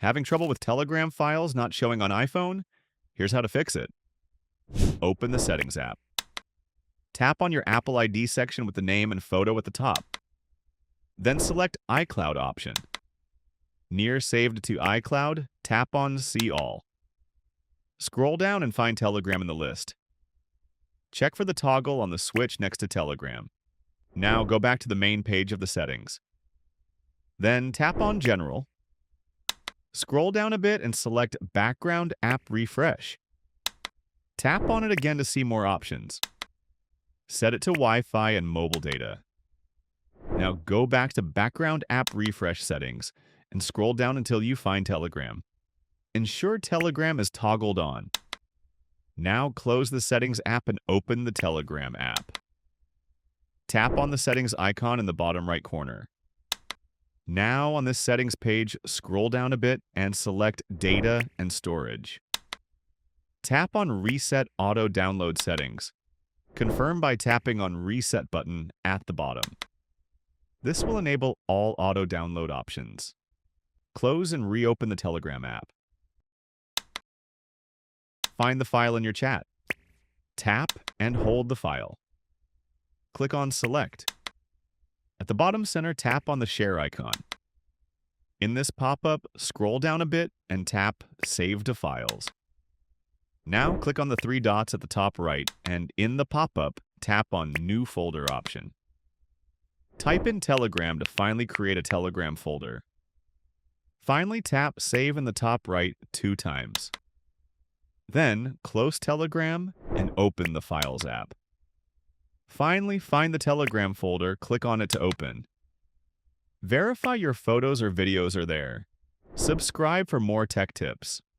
Having trouble with Telegram files not showing on iPhone? Here's how to fix it. Open the Settings app. Tap on your Apple ID section with the name and photo at the top. Then select iCloud option. Near Saved to iCloud, tap on See All. Scroll down and find Telegram in the list. Check for the toggle on the switch next to Telegram. Now go back to the main page of the settings. Then tap on General. Scroll down a bit and select Background App Refresh. Tap on it again to see more options. Set it to Wi-Fi and mobile data. Now go back to Background App Refresh settings and scroll down until you find Telegram. Ensure Telegram is toggled on. Now close the Settings app and open the Telegram app. Tap on the Settings icon in the bottom right corner. Now on this Settings page, scroll down a bit and select Data and Storage. Tap on Reset Auto Download Settings. Confirm by tapping on Reset button at the bottom. This will enable all auto download options. Close and reopen the Telegram app. Find the file in your chat. Tap and hold the file. Click on Select. At the bottom center, tap on the Share icon. In this pop-up, scroll down a bit and tap Save to Files. Now click on the three dots at the top right, and in the pop-up, tap on New Folder option. Type in Telegram to finally create a Telegram folder. Finally, tap Save in the top right 2 times. Then, close Telegram and open the Files app. Finally, find the Telegram folder, click on it to open. Verify your photos or videos are there. Subscribe for more tech tips.